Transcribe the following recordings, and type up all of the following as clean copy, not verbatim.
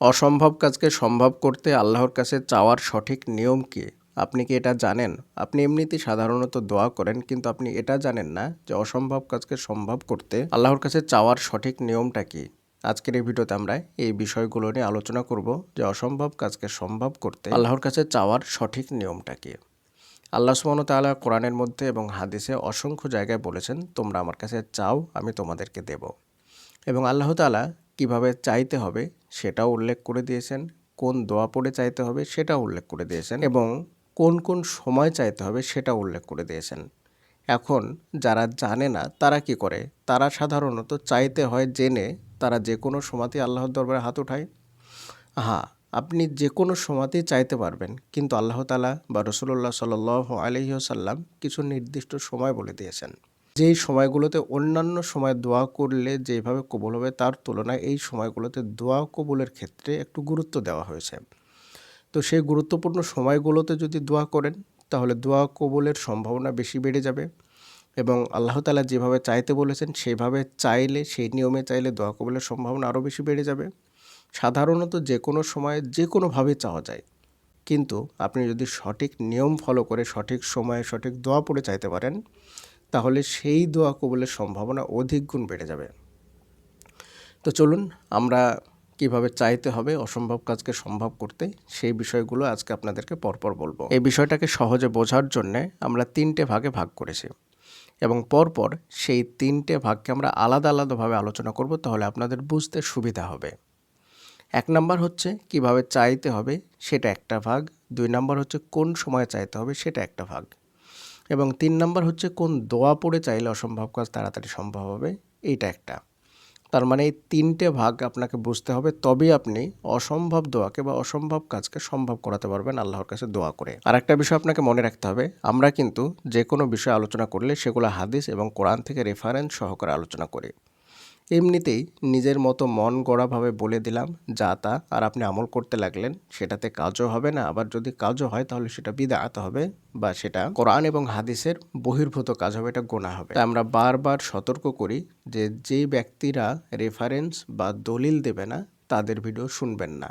অসম্ভব কাজকে সম্ভব করতে আল্লাহর কাছে চাওয়ার সঠিক নিয়ম কী? আপনি কি এটা জানেন? আপনি এমনিতেই সাধারণত দোয়া করেন, কিন্তু আপনি এটা জানেন না যে অসম্ভব কাজকে সম্ভব করতে আল্লাহর কাছে চাওয়ার সঠিক নিয়মটা কী? আজকের এই ভিডিওতে আমরা এই বিষয়গুলো নিয়ে আলোচনা করব যে অসম্ভব কাজকে সম্ভব করতে আল্লাহর কাছে চাওয়ার সঠিক নিয়মটা কী। আল্লাহ সুবহানাহু ওয়া তাআলা কোরআনের মধ্যে এবং হাদিসে অসংখ্য জায়গায় বলেছেন, তোমরা আমার কাছে চাও, আমি তোমাদেরকে দেব। এবং আল্লাহ তাআলা কীভাবে চাইতে হবে সেটাও উল্লেখ করে দিয়েছেন, কোন দোয়া পড়ে চাইতে হবে সেটাও উল্লেখ করে দিয়েছেন, এবং কোন কোন সময় চাইতে হবে সেটাও উল্লেখ করে দিয়েছেন। এখন যারা জানে না তারা কি করে? তারা সাধারণত চাইতে হয় জেনে তারা যে কোনো সময়তেই আল্লাহর দরবারে হাত উঠায়। হ্যাঁ, আপনি যে কোনো সময়তেই চাইতে পারবেন, কিন্তু আল্লাহ তাআলা বা রাসূলুল্লাহ সাল্লাল্লাহু আলাইহি ওয়াসাল্লাম কিছু নির্দিষ্ট সময় বলে দিয়েছেন, যেই সময়গুলোতে অন্যান্য সময় দোয়া করলে যেভাবে কবুল হবে তার তুলনায় এই সময়গুলোতে দোয়া কবুলের ক্ষেত্রে একটু গুরুত্ব দেওয়া হয়েছে। তো সেই গুরুত্বপূর্ণ সময়গুলোতে যদি দোয়া করেন তাহলে দোয়া কবুলের সম্ভাবনা বেশি বেড়ে যাবে, এবং আল্লাহ তাআলা যেভাবে চাইতে বলেছেন সেভাবে চাইলে, সেই নিয়মে চাইলে দোয়া কবুলের সম্ভাবনা আরও বেশি বেড়ে যাবে। সাধারণত যে কোনো সময়ে যে কোনোভাবে চাওয়া যায়, কিন্তু আপনি যদি সঠিক নিয়ম ফলো করে সঠিক সময়ে সঠিক দোয়া পড়ে চাইতে পারেন তাহলে সেই দোয়া কবুলের সম্ভাবনা অধিক গুণ বেড়ে যাবে। তো চলুন আমরা কিভাবে চাইতে হবে অসম্ভব কাজকে সম্ভব করতে সেই বিষয়গুলো আজকে আপনাদেরকে পরপর বলবো। এই বিষয়টাকে সহজে বোঝার জন্যে আমরা 3টে ভাগে ভাগ করেছি, এবং পরপর সেই 3টে ভাগকে আমরা আলাদা আলাদাভাবে আলোচনা করব, তাহলে আপনাদের বুঝতে সুবিধা হবে। 1 নাম্বার হচ্ছে কিভাবে চাইতে হবে, সেটা একটা ভাগ। 2 নাম্বার হচ্ছে কোন সময়ে চাইতে হবে, সেটা একটা ভাগ। এবং 3 নাম্বার হচ্ছে কোন দোয়া পড়ে চাইলে অসম্ভব কাজ তাড়াতাড়ি সম্ভব হবে, এইটা একটা। তার মানে এই 3টে ভাগ আপনাকে বুঝতে হবে, তবেই আপনি অসম্ভব দোয়াকে বা অসম্ভব কাজকে সম্ভব করাতে পারবেন আল্লাহর কাছে দোয়া করে। আর একটা বিষয় আপনাকে মনে রাখতে হবে, আমরা কিন্তু যে কোনো বিষয় আলোচনা করলে সেগুলো হাদিস এবং কোরআন থেকে রেফারেন্স সহকারে আলোচনা করি। এমনিতেই নিজের মতো মন গড়াভাবে বলে দিলাম যা তা, আর আপনি আমল করতে লাগলেন, সেটাতে কাজও হবে না, আবার যদি কাজও হয় তাহলে সেটা বিদআত হবে, বা সেটা কোরআন এবং হাদিসের বহির্ভূত কাজ হবে, এটা গুনাহ হবে। তাই আমরা বারবার সতর্ক করি যে যেই ব্যক্তিরা রেফারেন্স বা দলিল দেবে না তাদের ভিডিও শুনবেন না,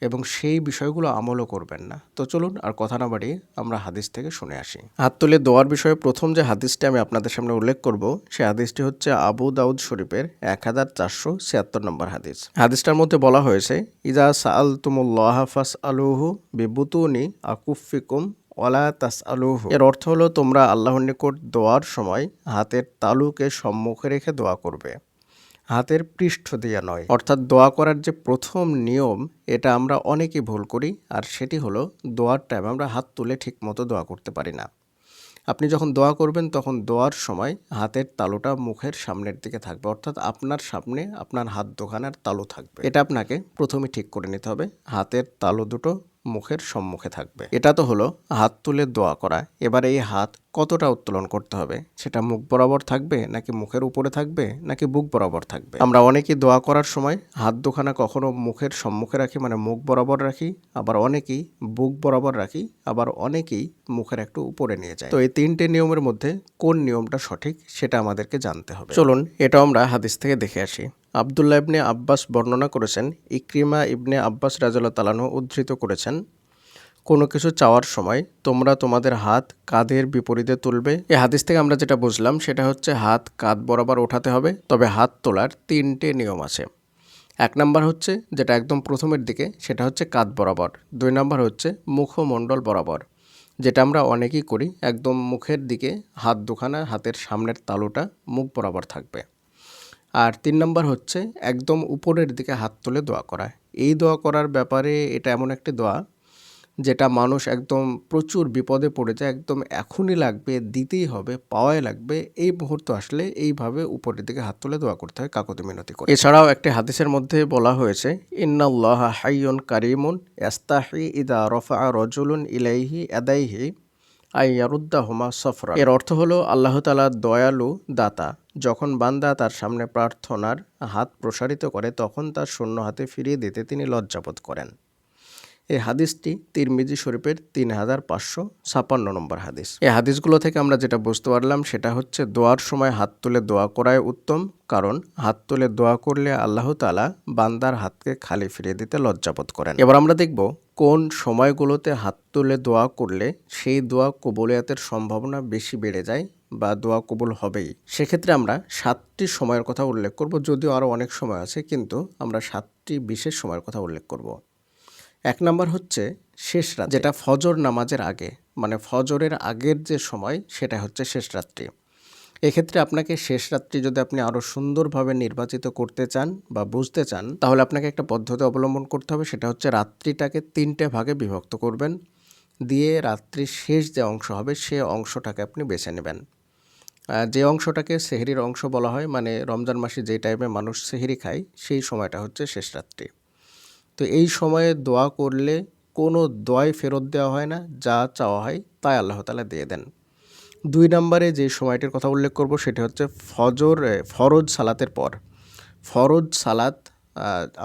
এবং সেই বিষয়গুলো আমলও করবেন না। তো চলুন আর কথা না বাড়িয়ে আমরা হাদিস থেকে শুনে আসি। হাত তুলে দোয়ার বিষয়ে প্রথম যে হাদিসটি আমি আপনাদের সামনে উল্লেখ করব, সেই হাদিসটি হচ্ছে আবু দাউদ শরীফের 1476 নম্বর হাদিস। হাদিসটার মধ্যে বলা হয়েছে, ইজা সাআলতুমুল্লাহ ফাসআলুহু বিবুতুনি আকুফিকুম ওয়ালা তাসআলুহু। এর অর্থ হলো, তোমরা আল্লাহর নিকট দোয়ার সময় হাতের তালুকে সম্মুখে রেখে দোয়া করবে, হাতের পৃষ্ঠ দিয়ে নয়। অর্থাৎ দোয়া করার যে প্রথম নিয়ম, এটা আমরা অনেকেই ভুল করি, আর সেটি হলো দোয়ার টাইম আমরা হাত তুলে ঠিক মতো দোয়া করতে পারি না। আপনি যখন দোয়া করবেন তখন দোয়ার সময় হাতের তালুটা মুখের সামনের দিকে থাকবে, অর্থাৎ আপনার সামনে আপনার হাত দুখানার তালু থাকবে। এটা আপনাকে প্রথমে ঠিক করে নিতে হবে, হাতের তালু দুটো মুখের সম্মুখে থাকবে। এটা তো হলো হাত তুলে দোয়া করা। এবার এই হাত কতটা উত্তোলন করতে হবে, সেটা মুখ বরাবর থাকবে নাকি মুখের উপরে থাকবে নাকি বুক বরাবর থাকবে? আমরা অনেকেই দোয়া করার সময় হাত দুখানা কখনো মুখের সম্মুখে রাখি, মানে মুখ বরাবর রাখি, আবার অনেকেই বুক বরাবর রাখি, আবার অনেকেই মুখের একটু উপরে নিয়ে যায়। তো এই 3টে নিয়মের মধ্যে কোন নিয়মটা সঠিক সেটা আমাদেরকে জানতে হবে। চলুন এটাও আমরা হাদিস থেকে দেখে আসি। আব্দুল্লাহ ইবনে আব্বাস বর্ণনা করেছেন, ইকরিমা ইবনে আব্বাস রাদিয়াল্লাহু তাআলা আনহু উদ্ধৃত করেছেন, কোনো কিছু চাওয়ার সময় তোমরা তোমাদের হাত কাঁধের বিপরীতে তুলবে। এই হাদিস থেকে আমরা যেটা বুঝলাম সেটা হচ্ছে হাত কাঁধ বরাবর ওঠাতে হবে, তবে হাত তোলার 3টে নিয়ম আছে। 1 নাম্বার হচ্ছে যেটা একদম প্রথমের দিকে, সেটা হচ্ছে কাঁধ বরাবর। 2 নাম্বার হচ্ছে মুখমণ্ডল বরাবর, যেটা আমরা অনেকেই করি, একদম মুখের দিকে হাত দুখানা, হাতের সামনের তালুটা মুখ বরাবর থাকবে। আর 3 নাম্বার হচ্ছে একদম উপরের দিকে হাত তুলে দোয়া করা। এই দোয়া করার ব্যাপারে এটা এমন একটি দোয়া যেটা মানুষ একদম প্রচুর বিপদে পড়ে যায়, একদম এখনই লাগবে, দিতেই হবে, পাওয়াই লাগবে, এই মুহূর্ত আসলে এইভাবে উপরের দিকে হাত তুলে দোয়া করতে হয় কাকুতি মিনতি করে। এছাড়াও একটি হাদিসের মধ্যে বলা হয়েছে, ইন্নাল্লাহা হাইয়ুন কারিমুন ইয়াস্তাহি ইদা রাফা রাজুলুন ইলাইহি ইয়াদাইহি আইয়ারুদ্দাহুমা সফরা। এর অর্থ হলো, আল্লাহ তাআলা দয়ালু দাতা, যখন বান্দা তার সামনে প্রার্থনার হাত প্রসারিত করে তখন তার শূন্য হাতে ফিরিয়ে দিতে তিনি লজ্জাবোধ করেন। এই হাদিসটি তিরমিজি শরীফের 3556 নম্বর হাদিস। এই হাদিসগুলো থেকে আমরা যেটা বুঝতে পারলাম সেটা হচ্ছে দোয়ার সময় হাত তুলে দোয়া করাই উত্তম, কারণ হাত তুলে দোয়া করলে আল্লাহ তাআলা বান্দার হাতকে খালি ফিরিয়ে দিতে লজ্জাবোধ করেন। এবার আমরা দেখব কোন সময়গুলোতে হাত তুলে দোয়া করলে সেই দোয়া কবুলিয়াতের সম্ভাবনা বেশি বেড়ে যায় বা দোয়া কবুল হবেই। সেক্ষেত্রে আমরা 7টি সময়ের কথা উল্লেখ করব, যদিও আরও অনেক সময় আছে, কিন্তু আমরা 7টি বিশেষ সময়ের কথা উল্লেখ করব। 1 নম্বর হচ্ছে শেষ রাত, যেটা ফজর নামাজের আগে, মানে ফজরের আগের যে সময় সেটা হচ্ছে শেষ রাত্রি। এক্ষেত্রে আপনাকে শেষ রাত্রি যদি আপনি আরও সুন্দরভাবে নির্বাচিত করতে চান বা বুঝতে চান, তাহলে আপনাকে একটা পদ্ধতি অবলম্বন করতে হবে। সেটা হচ্ছে রাত্রিটাকে 3টে ভাগে বিভক্ত করবেন, দিয়ে রাত্রির শেষ যে অংশ হবে সে অংশটাকে আপনি বেছে নেবেন। যে অংশটাকে সেহরির অংশ বলা হয়, মানে রমজান মাসে যে টাইমে মানুষ সেহরি খায় সেই সময়টা হচ্ছে শেষ রাত্রি। তো এই সময়ে দোয়া করলে কোনো দোয়াই ফেরত দেওয়া হয় না, যা চাওয়া হয় তাই আল্লাহ তাআলা দিয়ে দেন। 2 নম্বরে যে সময়টির কথা উল্লেখ করব সেটি হচ্ছে ফরজ সালাতের পর। ফরজ সালাত,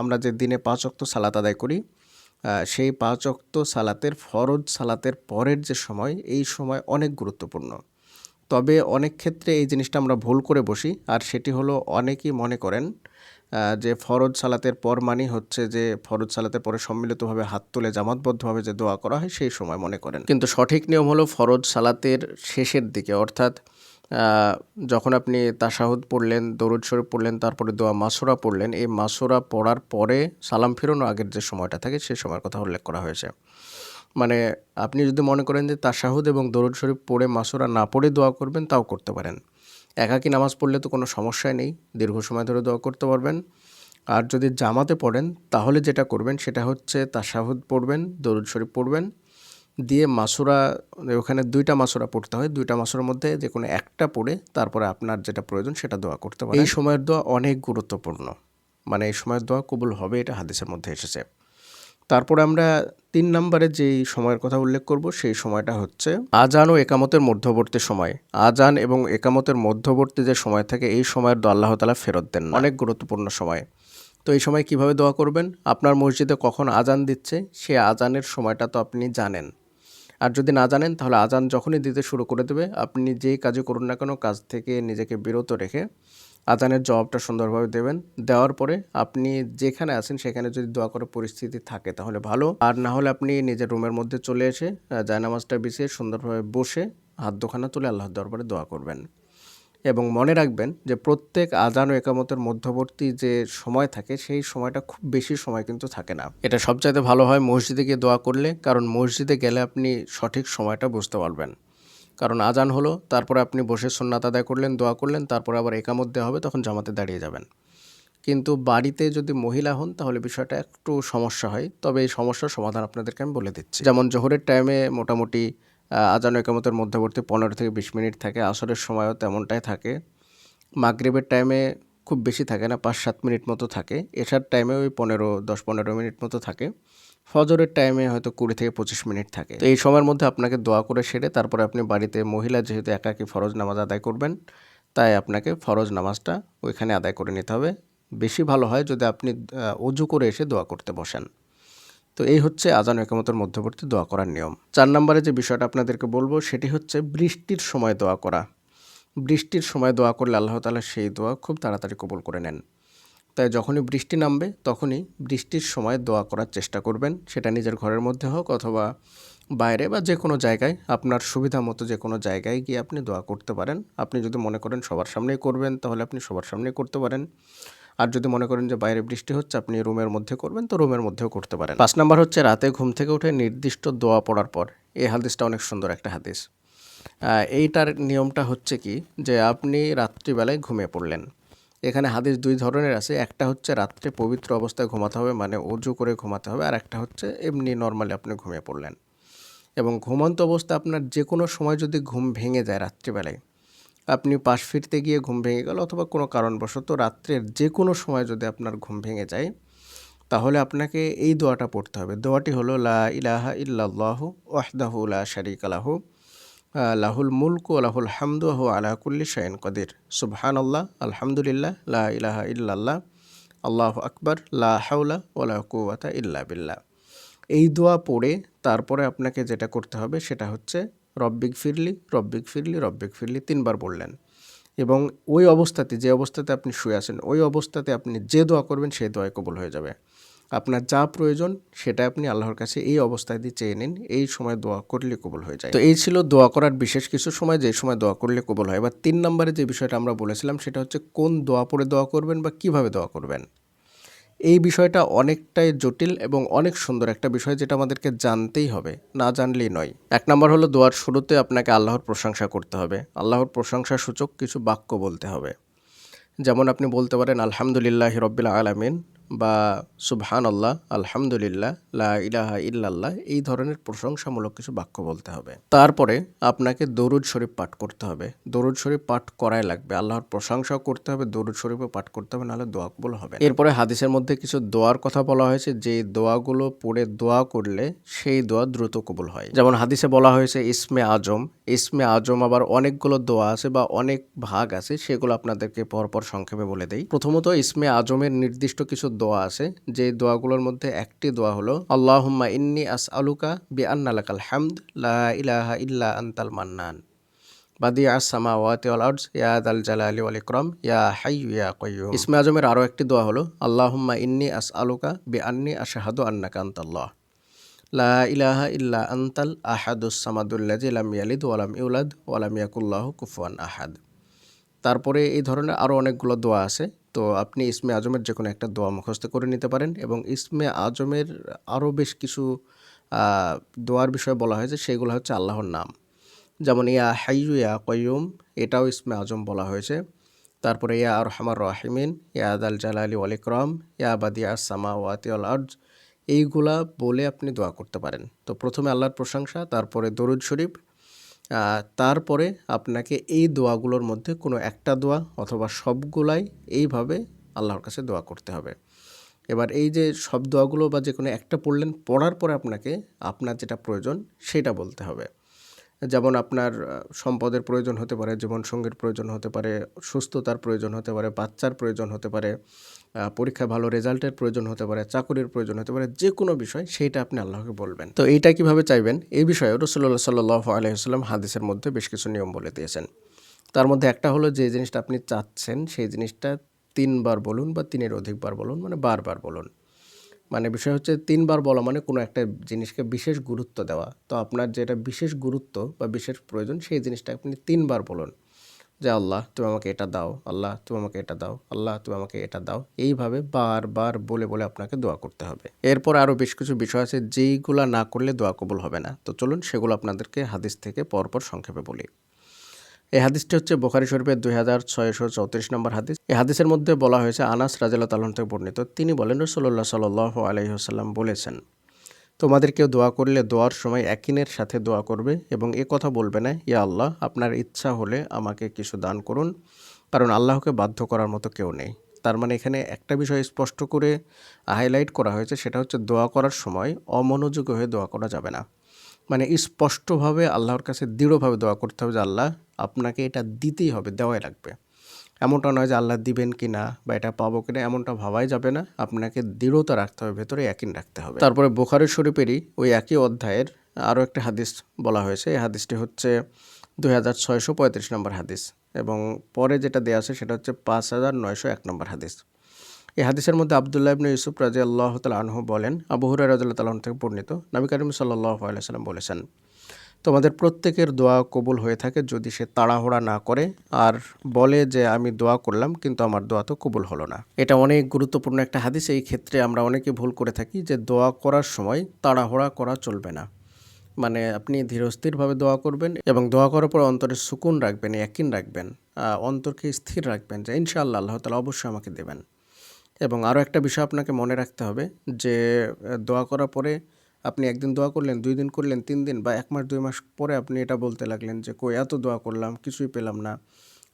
আমরা যে দিনে 5 ওয়াক্ত সালাত আদায় করি, সেই 5 ওয়াক্ত সালাতের ফরজ সালাতের পরের যে সময়, এই সময় অনেক গুরুত্বপূর্ণ। তবে অনেক ক্ষেত্রে এই জিনিসটা আমরা ভুল করে বসি, আর সেটি হলো অনেকেই মনে করেন যে ফরজ সালাতের পর মানেই হচ্ছে যে ফরজ সালাতের পরে সম্মিলিতভাবে হাত তুলে জামাতবদ্ধভাবে যে দোয়া করা হয় সেই সময় মনে করেন। কিন্তু সঠিক নিয়ম হলো ফরজ সালাতের শেষের দিকে, অর্থাৎ যখন আপনি তাশাহুদ পড়লেন, দরুদ শরীফ পড়লেন, তারপরে দোয়া মাসুরা পড়লেন, এই মাসুরা পড়ার পরে সালাম ফেরানো আগের যে সময়টা থাকে সেই সময়ের কথা উল্লেখ করা হয়েছে। মানে আপনি যদি মনে করেন যে তাশাহুদ এবং দরুদ শরীফ পড়ে মাসুরা না পড়ে দোয়া করবেন, তাও করতে পারেন। একাকী নামাজ পড়লে তো কোনো সমস্যাই নেই, দীর্ঘ সময় ধরে দোয়া করতে পারবেন। আর যদি জামাতে পড়েন তাহলে যেটা করবেন সেটা হচ্ছে তাশাহুদ পড়বেন, দরুদ শরীফ পড়বেন, দিয়ে মাসুরা, ওখানে 2টা মাসুরা পড়তে হয়, 2টা মাসুরার মধ্যে যে কোনো একটা পড়ে তারপরে আপনার যেটা প্রয়োজন সেটা দোয়া করতে পারেন। এই সময়ের দোয়া অনেক গুরুত্বপূর্ণ, মানে এই সময়ের দোয়া কবুল হবে, এটা হাদিসের মধ্যে এসেছে। তারপরে আমরা 3 নম্বরে যেই সময়ের কথা উল্লেখ করব সেই সময়টা হচ্ছে আজান ও একামতের মধ্যবর্তী সময়। আজান এবং একামতের মধ্যবর্তী যে সময় থাকে এই সময়ের দোয়া আল্লাহ তাআলা ফেরত দেন না, অনেক গুরুত্বপূর্ণ সময়। তো এই সময় কিভাবে দোয়া করবেন? আপনার মসজিদে কখন আজান দিচ্ছে সেই আজানের সময়টা তো আপনি জানেন, আর যদি না জানেন তাহলে আজান যখনই দিতে শুরু করে দেবে, আপনি যেই কাজই করুন না কেন কাজ থেকে নিজেকে বিরত রেখে আজানের জবাবটা সুন্দরভাবে দেবেন। দেওয়ার পরে আপনি যেখানে আছেন সেখানে যদি দোয়া করার পরিস্থিতি থাকে তাহলে ভালো, আর না হলে আপনি নিজের রুমের মধ্যে চলে এসে জায়নামাজটা বিছিয়ে সুন্দরভাবে বসে হাত দুখানা তুলে আল্লাহর দরবারে দোয়া করবেন। এবং মনে রাখবেন যে প্রত্যেক আজান ও একামতের মধ্যবর্তী যে সময় থাকে সেই সময়টা খুব বেশি সময় কিন্তু থাকে না। এটা সবচাইতে ভালো হয় মসজিদে গিয়ে দোয়া করলে, কারণ মসজিদে গেলে আপনি সঠিক সময়টা বুঝতে পারবেন। কারণ আজান হলো, তারপরে আপনি বসে সুন্নাত আদায় করলেন, দোয়া করলেন, তারপরে আবার একামত দেওয়া হবে, তখন জামাতে দাঁড়িয়ে যাবেন। কিন্তু বাড়িতে যদি মহিলা হন তাহলে বিষয়টা একটু সমস্যা হয়, তবে এই সমস্যার সমাধান আপনাদেরকে আমি বলে দিচ্ছি। যেমন জোহরের টাইমে মোটামুটি আজান একামতের মধ্যবর্তী 15 থেকে 20 মিনিট থাকে, আসরের সময়ও তেমনটাই থাকে, মাগরিবের টাইমে খুব বেশি থাকে না, 5-7 মিনিট মতো থাকে, এশার টাইমে ওই 10-15 মিনিট মতো থাকে, ফজরের টাইমে হয়তো 20 থেকে 25 মিনিট থাকে। তো এই সময়ের মধ্যে আপনাকে দোয়া করে সেরে তারপরে আপনি বাড়িতে, মহিলা যেহেতু একাকী ফরজ নামাজ আদায় করবেন, তাই আপনাকে ফরজ নামাজটা ওইখানে আদায় করে নিতে হবে। বেশি ভালো হয় যদি আপনি অজু করে এসে দোয়া করতে বসেন। তো এই হচ্ছে আজান ও ইকামতের মধ্যবর্তী দোয়া করার নিয়ম। 4 নম্বরে যে বিষয়টা আপনাদেরকে বলবো সেটি হচ্ছে বৃষ্টির সময় দোয়া করা। বৃষ্টির সময় দোয়া করলে আল্লাহ তাআলা সেই দোয়া খুব তাড়াতাড়ি কবুল করে নেন। তাই যখনই বৃষ্টি নামবে তখনই বৃষ্টির সময় দোয়া করার চেষ্টা করবেন, সেটা নিজের ঘরের মধ্যে হোক অথবা বাইরে বা যে কোনো জায়গায়, আপনার সুবিধা মতো যে কোনো জায়গায় গিয়ে আপনি দোয়া করতে পারেন। আপনি যদি মনে করেন সবার সামনেই করবেন তাহলে আপনি সবার সামনেই করতে পারেন, আর যদি মনে করেন যে বাইরে বৃষ্টি হচ্ছে আপনি রুমের মধ্যে করবেন তো রুমের মধ্যেও করতে পারেন। 5 নম্বর হচ্ছে রাতে ঘুম থেকে উঠে নির্দিষ্ট দোয়া পড়ার পর। এই হাদিসটা অনেক সুন্দর একটা হাদিস। এইটার নিয়মটা হচ্ছে কি, যে আপনি রাত্রিবেলায় ঘুমিয়ে পড়লেন। এখানে হাদিস 2 ধরনের আছে, একটা হচ্ছে রাত্রে পবিত্র অবস্থায় ঘুমাতে হবে, মানে অজু করে ঘুমাতে হবে, আর একটা হচ্ছে এমনি নর্মালি আপনি ঘুমিয়ে পড়লেন। এবং ঘুমন্ত অবস্থায় আপনার যে কোনো সময় যদি ঘুম ভেঙে যায় রাত্রিবেলায়, আপনি পাশ ফিরতে গিয়ে ঘুম ভেঙে গেল অথবা কোনো কারণবশত রাত্রের যে কোনো সময় যদি আপনার ঘুম ভেঙে যায়, তাহলে আপনাকে এই দোয়াটা পড়তে হবে। দোয়াটি হলো লা ইলাহা ইল্লাল্লাহু ওয়াহদাহু লা শারীকা লাহু লাহুল মুলকু ওয়া লাহুল হামদু ওয়া হুয়া আলা কুল্লি শাইইন কাদির। সুবহানাল্লাহ, আলহামদুলিল্লাহ, লা ইলাহা ইল্লাল্লাহ, আল্লাহু আকবার, লা হাওলা ওয়া লা কুওয়াতা ইল্লা বিল্লাহ। এই দোয়া পড়ে তারপরে আপনাকে যেটা করতে হবে সেটা হচ্ছে রব্বিক ফিরলি রব্বিক ফিরলি রব্বিক ফিরলি 3 বার বললেন এবং ওই অবস্থাতে যে অবস্থাতে আপনি শুয়ে আছেন ওই অবস্থাতে আপনি যে দোয়া করবেন সেই দোয়াই কবুল হয়ে যাবে। আপনার যা প্রয়োজন সেটা আপনি আল্লাহর কাছে এই অবস্থায় দিয়ে চেয়ে নিন, এই সময় দোয়া করলে কবুল হয়ে যায়। তো এই ছিল দোয়া করার বিশেষ কিছু সময় যে সময় দোয়া করলে কবুল হয়। এবার 3 নম্বরে যে বিষয়টা আমরা বলেছিলাম সেটা হচ্ছে কোন দোয়া পড়ে দোয়া করবেন বা কিভাবে দোয়া করবেন। এই বিষয়টা অনেকটাই জটিল এবং অনেক সুন্দর একটা বিষয় যেটা আমাদেরকে জানতেই হবে, না জানলেই নয়। 1 নম্বর হলো দোয়ার শুরুতে আপনাকে আল্লাহর প্রশংসা করতে হবে। আল্লাহর প্রশংসা সূচক কিছু বাক্য বলতে হবে। যেমন আপনি বলতে পারেন আলহামদুলিল্লাহি রব্বিল আলামিন বা সুবহানাল্লাহ, আলহামদুলিল্লাহ, লা ইলাহা ইল্লাল্লাহ, এই ধরনের প্রশংসামূলক কিছু বাক্য বলতে হবে। তারপরে আপনাকে দরুদ শরীফ পাঠ করতে হবে। দরুদ শরীফ পাঠ করাই লাগবে। আল্লাহর প্রশংসাও করতে হবে, দরুদ শরীফও পাঠ করতে হবে, নাহলে দোয়া কবুল হবে না। এরপরে হাদিসের মধ্যে কিছু দোয়ার কথা বলা হয়েছে যে দোয়াগুলো পড়ে দোয়া করলে সেই দোয়া দ্রুত কবুল হয়। যেমন হাদিসে বলা হয়েছে ইসমে আজম। ইসমে আজম আবার অনেকগুলো দোয়া আছে বা অনেক ভাগ আছে, সেগুলো আপনাদেরকে পরপর সংক্ষেপে বলে দেই। প্রথমত ইসমে আজমের নির্দিষ্ট কিছু দোয়া আছে, যে দোয়াগুলোর মধ্যে একটি দোয়া হলো আল্লাহুম্মা ইন্নী আসআলুকা বিআন্না লাকাল হামদ লা ইলাহা ইল্লা আনতাল মান্নান বাদিআস সামাওয়াতি ওয়াল আরদ ইয়া যাল জালালি ওয়াল ইকরাম ইয়া হাইয়্যু ইয়া কাইয়্যুম। ইসমে আজমের আরও একটি দোয়া হলো আল্লাহুম্মা ইন্নী আসআলুকা বিআন্নী আশহাদু আন্নাকা আনতাল্লাহ লা ইলাহা ইল্লা আনতাল আহাদুস সামাদুল্লাযী লাম ইয়ালিদ ওয়া লাম ইউলাদ ওয়া লাম ইয়াকুল লাহু কুফুয়ান আহাদ। তারপরে এই ধরনের আরও অনেকগুলো দোয়া আছে। তো আপনি ইসমে আজমের যে কোনো একটা দোয়া মুখস্থ করে নিতে পারেন এবং ইসমে আজমের আরও বেশ কিছু দোয়ার বিষয়ে বলা হয়েছে, সেগুলো হচ্ছে আল্লাহর নাম। যেমন ইয়া হাইয়্যু ইয়া কাইয়্যুম, এটাও ইসমে আজম বলা হয়েছে। তারপরে ইয়া আরহামার রাহিমিন, ইয়া যাল জালালি ওয়াল ইকরাম, ইয়া বাদিআস সামাওয়াতি ওয়াল আরদ, এইগুলা বলে আপনি দোয়া করতে পারেন। তো প্রথমে আল্লাহর প্রশংসা, তারপরে দরুদ শরীফ, তারপরে আপনাকে এই দোয়াগুলোর মধ্যে কোনো একটা দোয়া অথবা সবগুলাই এইভাবে আল্লাহর কাছে দোয়া করতে হবে। এবার এই যে সব দোয়াগুলো বা যে কোনো একটা পড়লেন, পড়ার পরে আপনাকে আপনার যেটা প্রয়োজন সেটা বলতে হবে। যেমন আপনার সম্পদের প্রয়োজন হতে পারে, জীবনসঙ্গীর প্রয়োজন হতে পারে, সুস্থতার প্রয়োজন হতে পারে, বাচ্চার প্রয়োজন হতে পারে, পরীক্ষায় ভালো রেজাল্টের প্রয়োজন হতে পারে, চাকরির প্রয়োজন হতে পারে, যে কোনো বিষয় সেইটা আপনি আল্লাহকে বলবেন। তো এইটা কিভাবে চাইবেন এই বিষয়ে রাসূলুল্লাহ সাল্লাল্লাহু আলাইহি ওয়াসাল্লাম হাদিসের মধ্যে বেশ কিছু নিয়ম বলে দিয়েছেন। তার মধ্যে একটা হলো যে জিনিসটা আপনি চাচ্ছেন সেই জিনিসটা 3 বার বলুন বা 3 এর অধিকবার বলুন, মানে বারবার বলুন। মানে বিষয় হচ্ছে 3 বার বলা মানে কোনো একটা জিনিসকে বিশেষ গুরুত্ব দেওয়া। তো আপনার যেটা বিশেষ গুরুত্ব বা বিশেষ প্রয়োজন সেই জিনিসটা আপনি 3 বার বলুন যে আল্লাহ তুমি আমাকে এটা দাও, আল্লাহ তুমি আমাকে এটা দাও, আল্লাহ তুমি আমাকে এটা দাও। এইভাবে বারবার বলে বলে আপনাকে দোয়া করতে হবে। এরপর আরও বেশ কিছু বিষয় আছে যেইগুলা না করলে দোয়া কবুল হবে না। তো চলুন সেগুলো আপনাদেরকে হাদিস থেকে পরপর সংক্ষেপে বলি। এই হাদিসটি হচ্ছে বুখারী শরীফের 2634 নম্বর হাদিস। এই হাদিসের মধ্যে বলা হয়েছে আনাস রাদিয়াল্লাহু তাআলা থেকে বর্ণিত, তিনি বলেন রাসূলুল্লাহ সাল্লাল্লাহু আলাইহি ওয়াসাল্লাম বলেছেন, তোমাদের কেউ দোয়া করলে দোয়ার সময় ইয়াকিনের সাথে দোয়া করবে এবং এ কথা বলবে না ইয়া আল্লাহ আপনার ইচ্ছা হলে আমাকে কিছু দান করুন, কারণ আল্লাহকে বাধ্য করার মতো কেউ নেই। তার মানে এখানে একটা বিষয় স্পষ্ট করে হাইলাইট করা হয়েছে, সেটা হচ্ছে দোয়া করার সময় অমনোযোগী হয়ে দোয়া করা যাবে না। মানে স্পষ্টভাবে আল্লাহর কাছে দৃঢ়ভাবে দোয়া করতে হবে যে আল্লাহ আপনাকে এটা দিতেই হবে, দেওয়াই লাগবে। এমনটা নয় যে আল্লাহ দিবেন কি না বা এটা পাবো কিনা, এমনটা ভাবাই যাবে না। আপনাকে দৃঢ়তা রাখতে হবে, ভেতরে ইয়াকিন রাখতে হবে। তারপরে বুখারী শরীফেরই ওই একই অধ্যায়ের আরও একটা হাদিস বলা হয়েছে। এই হাদিসটি হচ্ছে 2635 নম্বর হাদিস এবং পরে যেটা দেওয়া আছে সেটা হচ্ছে 5901 নম্বর হাদিস। এই হাদিসের মধ্যে আব্দুল্লাহ ইবনে ইউসুফ রাদিয়াল্লাহু তাআলা আনহু বলেন, আবু হুরায়রা রাদিয়াল্লাহু তাআলা থেকে বর্ণিত, নবী করিম সাল্লাল্লাহু আলাইহি ওয়াসাল্লাম বলেছেন, তোমাদের প্রত্যেকের দোয়া কবুল হয়ে থাকে যদি সে তাড়াহুড়া না করে আর বলে যে আমি দোয়া করলাম কিন্তু আমার দোয়া তো কবুল হলো না। এটা অনেক গুরুত্বপূর্ণ একটা হাদিস। এই ক্ষেত্রে আমরা অনেকে ভুল করে থাকি যে দোয়া করার সময় তাড়াহুড়া করা চলবে না। মানে আপনি ধীরস্থিরভাবে দোয়া করবেন এবং দোয়া করার পর অন্তরে সুকুন রাখবেন, ইয়াকিন রাখবেন, অন্তরকে স্থির রাখবেন যে ইনশাআল্লাহ আল্লাহ তাআলা অবশ্যই আমাকে দেবেন। এবং আরও একটা বিষয় আপনাকে মনে রাখতে হবে যে দোয়া করার পরে আপনি একদিন দোয়া করলেন, 2 দিন করলেন, 3 দিন বা 1 মাস 2 মাস পরে আপনি এটা বলতে লাগলেন যে কই এত দোয়া করলাম কিছুই পেলাম না,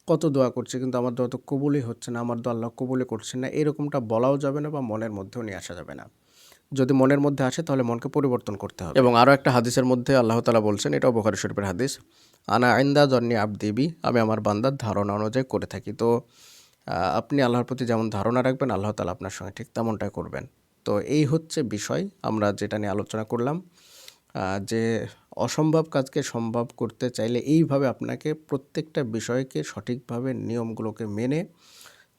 কত দোয়া করছি কিন্তু আমার দোয়া তো কবুলই হচ্ছে না, আমার দোয়া আল্লাহ কবুলই করছেন না। এরকমটা বলাও যাবে না বা মনের মধ্যেও নিয়ে আসা যাবে না। যদি মনের মধ্যে আসে তাহলে মনকে পরিবর্তন করতে হবে। এবং আরও একটা হাদিসের মধ্যে আল্লাহ তাআলা বলছেন, এটাও বুখারী শরীফের হাদিস, আনা ইনদা জন্নি আবদি বি, আমি আমার বান্দার ধারণা অনুযায়ী করে থাকি। তো আপনি আল্লাহর প্রতি যেমন ধারণা রাখবেন আল্লাহ তাআলা আপনার সঙ্গে ঠিক তেমনটাই করবেন। তো এই হচ্ছে বিষয় আমরা যেটা নিয়ে আলোচনা করলাম, যে অসম্ভব কাজকে সম্ভব করতে চাইলে এইভাবে আপনাকে প্রত্যেকটা বিষয়কে সঠিকভাবে নিয়মগুলোকে মেনে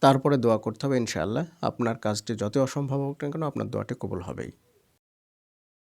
তারপরে দোয়া করতে হবে। ইনশাআল্লাহ আপনার কাজটি যতই অসম্ভব হোক না কেন আপনার দোয়াটি কবুল হবেই।